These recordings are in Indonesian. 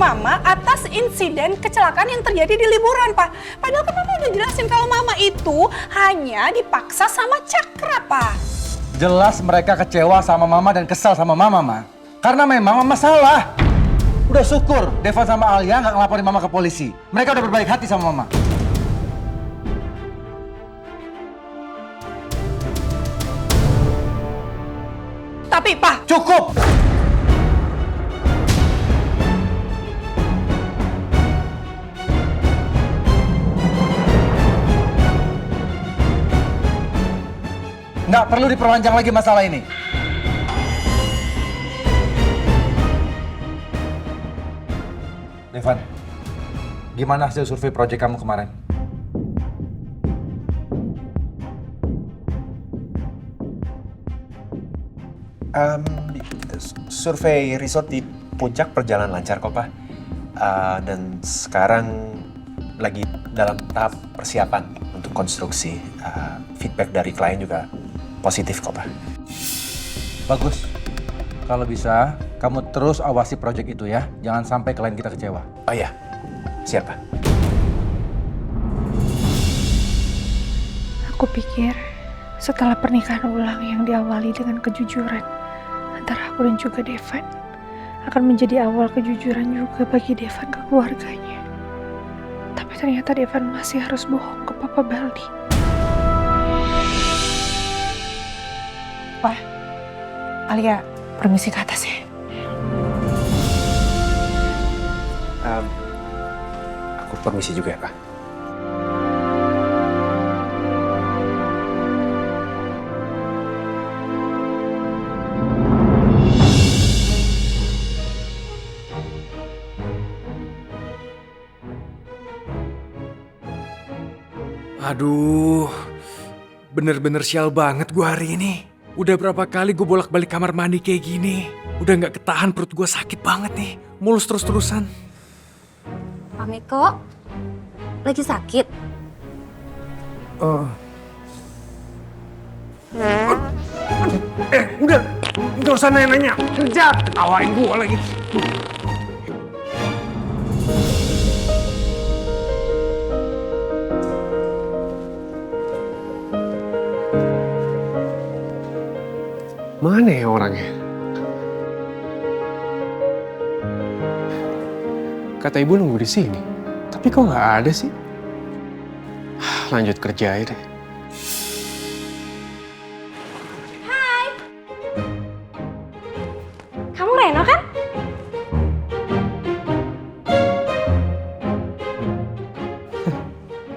Mama atas insiden kecelakaan yang terjadi di liburan, Pak. Padahal kan Mama udah jelasin kalau Mama itu hanya dipaksa sama Cakra, Pak. Jelas mereka kecewa sama Mama dan kesal sama Mama, Ma. Karena memang Mama salah. Udah syukur Devan sama Alia nggak ngelaporin Mama ke polisi. Mereka udah berbaik hati sama Mama. Tapi, Pak. Cukup! Nggak perlu diperpanjang lagi masalah ini. Devan, gimana hasil survei proyek kamu kemarin? Survei resort di Puncak berjalan lancar kok, Pak. Dan sekarang lagi dalam tahap persiapan untuk konstruksi. Feedback dari klien juga positif kok, Pak. Bagus. Kalau bisa, kamu terus awasi proyek itu ya. Jangan sampai klien kita kecewa. Oh iya, siap, Pak. Aku pikir setelah pernikahan ulang yang diawali dengan kejujuran antara aku dan juga Devan akan menjadi awal kejujuran juga bagi Devan ke keluarganya. Tapi ternyata Devan masih harus bohong ke Papa Baldi. Pak, Alia permisi ke atas ya. Aku permisi juga ya, Pak. Aduh, bener-bener sial banget gue hari ini. Udah berapa kali gue bolak-balik kamar mandi kayak gini. Udah gak ketahan, perut gue sakit banget nih. Mulus terus-terusan. Pak Miko, lagi sakit? Udah, gak usah nanya-nanya. Kerja, ketawain gue lagi. Mana ya orangnya? Kata ibu nunggu di sini, tapi kok nggak ada sih? Lanjut kerja aja deh. Kamu Reno kan?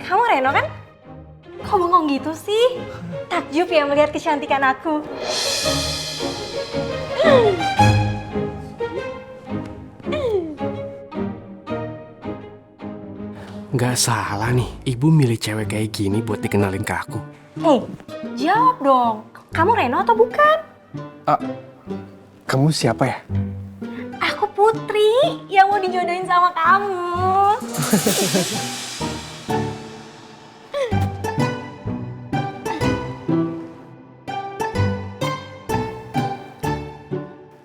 Kamu Reno kan? Kok bengong gitu sih? Takjub ya melihat kecantikan aku. Nggak salah nih, ibu milih cewek kayak gini buat dikenalin ke aku. Hei, jawab dong. Kamu Reno atau bukan? Kamu siapa ya? Aku Putri yang mau dijodohin sama kamu.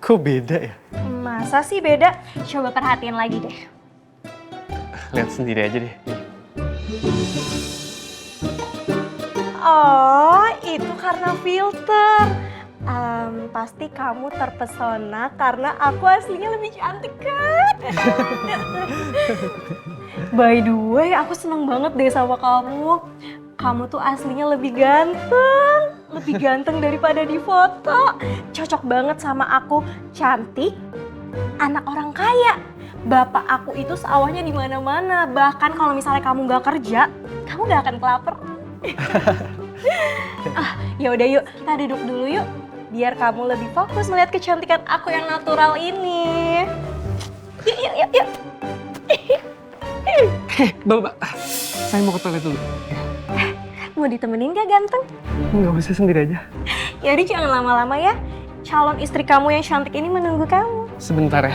Kok beda ya? Masa sih beda? Coba perhatiin lagi deh. Lihat sendiri aja deh. Nih. Oh, itu karena filter. Pasti kamu terpesona karena aku aslinya lebih cantik kan? By the way, aku seneng banget deh sama kamu. Kamu tuh aslinya lebih ganteng daripada di foto. Cocok banget sama aku, cantik, anak orang kaya. Bapak aku itu sawahnya di mana-mana. Bahkan kalau misalnya kamu nggak kerja, kamu nggak akan kelaper. Ya udah yuk, kita duduk dulu yuk. Biar kamu lebih fokus melihat kecantikan aku yang natural ini. Yuk. Bapak, saya mau ke toilet dulu. Mau ditemenin gak ganteng? Nggak usah, sendiri aja. Yaudah jangan lama-lama ya. Calon istri kamu yang cantik ini menunggu kamu. Sebentar ya.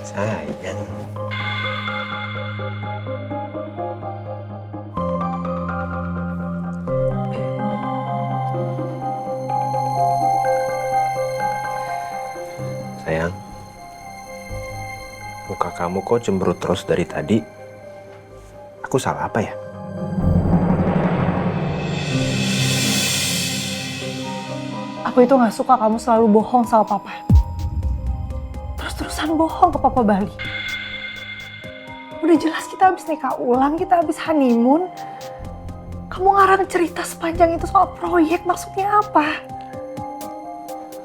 Sayang. Sayang, muka kamu kok cemberut terus dari tadi. Aku salah apa ya? Aku itu gak suka kamu selalu bohong sama papa. Terus-terusan bohong ke papa Bali. Udah jelas kita habis nikah ulang, kita habis honeymoon. Kamu ngarang cerita sepanjang itu soal proyek, maksudnya apa?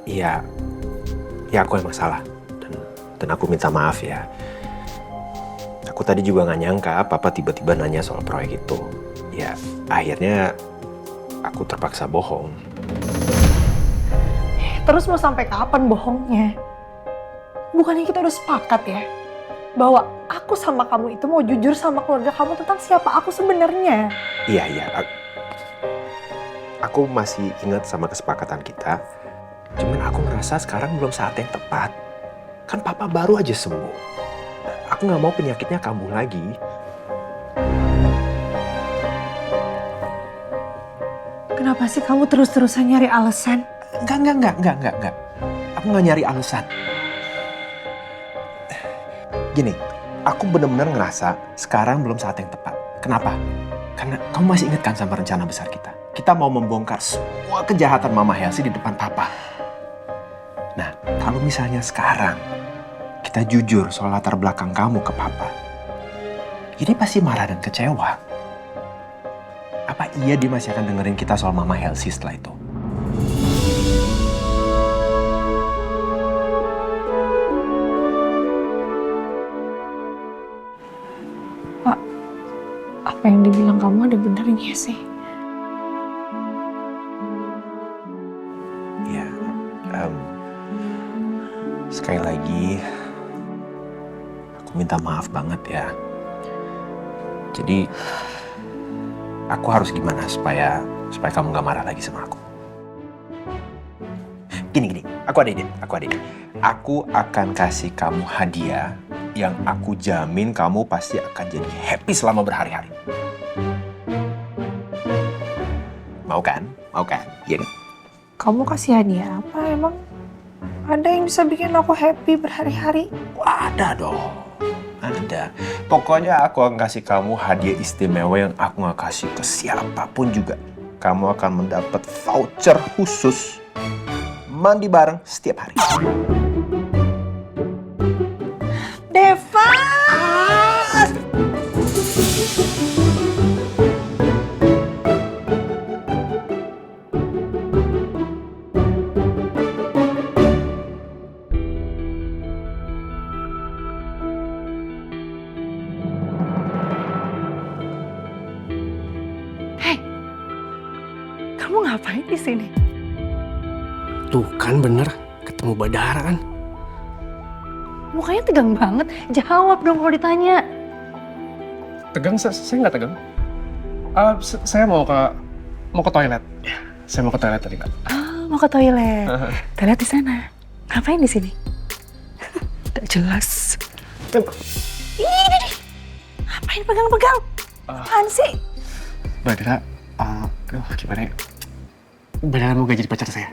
Iya, ya aku emang salah. Dan aku minta maaf ya. Aku tadi juga gak nyangka papa tiba-tiba nanya soal proyek itu. Ya, akhirnya aku terpaksa bohong. Terus mau sampai kapan bohongnya? Bukannya kita udah sepakat ya? Bahwa aku sama kamu itu mau jujur sama keluarga kamu tentang siapa aku sebenarnya. Iya. Aku masih ingat sama kesepakatan kita. Cuman aku ngerasa sekarang belum saat yang tepat. Kan papa baru aja sembuh. Aku gak mau penyakitnya kambuh lagi. Kenapa sih kamu terus-terusan nyari alasan? Enggak. Aku gak nyari alasan. Gini, aku benar-benar ngerasa sekarang belum saat yang tepat. Kenapa? Karena kamu masih ingat kan sama rencana besar kita? Kita mau membongkar semua kejahatan Mama Helsi di depan Papa. Nah, kalau misalnya sekarang kita jujur soal latar belakang kamu ke Papa, ini pasti marah dan kecewa. Apa iya dia masih akan dengerin kita soal Mama Helsi setelah itu? Pak, apa yang dibilang kamu ada benernya sih? Ya, sekali lagi, aku minta maaf banget ya. Jadi, aku harus gimana supaya kamu gak marah lagi sama aku? Gini, aku ada ide. Aku akan kasih kamu hadiah yang aku jamin kamu pasti akan jadi happy selama berhari-hari. Mau kan? Iya kan? Kamu kasih hadiah apa emang? Ada yang bisa bikin aku happy berhari-hari? Wah, ada dong. Ada. Pokoknya aku akan kasih kamu hadiah istimewa yang aku gak kasih ke siapapun juga. Kamu akan mendapat voucher khusus mandi bareng setiap hari. Deva! Hei, kamu ngapain di sini? Tuh kan bener, ketemu Badara kan? Mukanya tegang banget. Jawab dong kalau ditanya. Tegang? Saya nggak tegang. Saya mau ke toilet. Saya mau ke toilet tadi, Kak. Oh, mau ke toilet. Toilet di sana. Ngapain di sini? Gak jelas. Ini. Ngapain pegang-pegang? Apaan sih? Badara, gimana ya? Badara mau gak jadi pacar saya?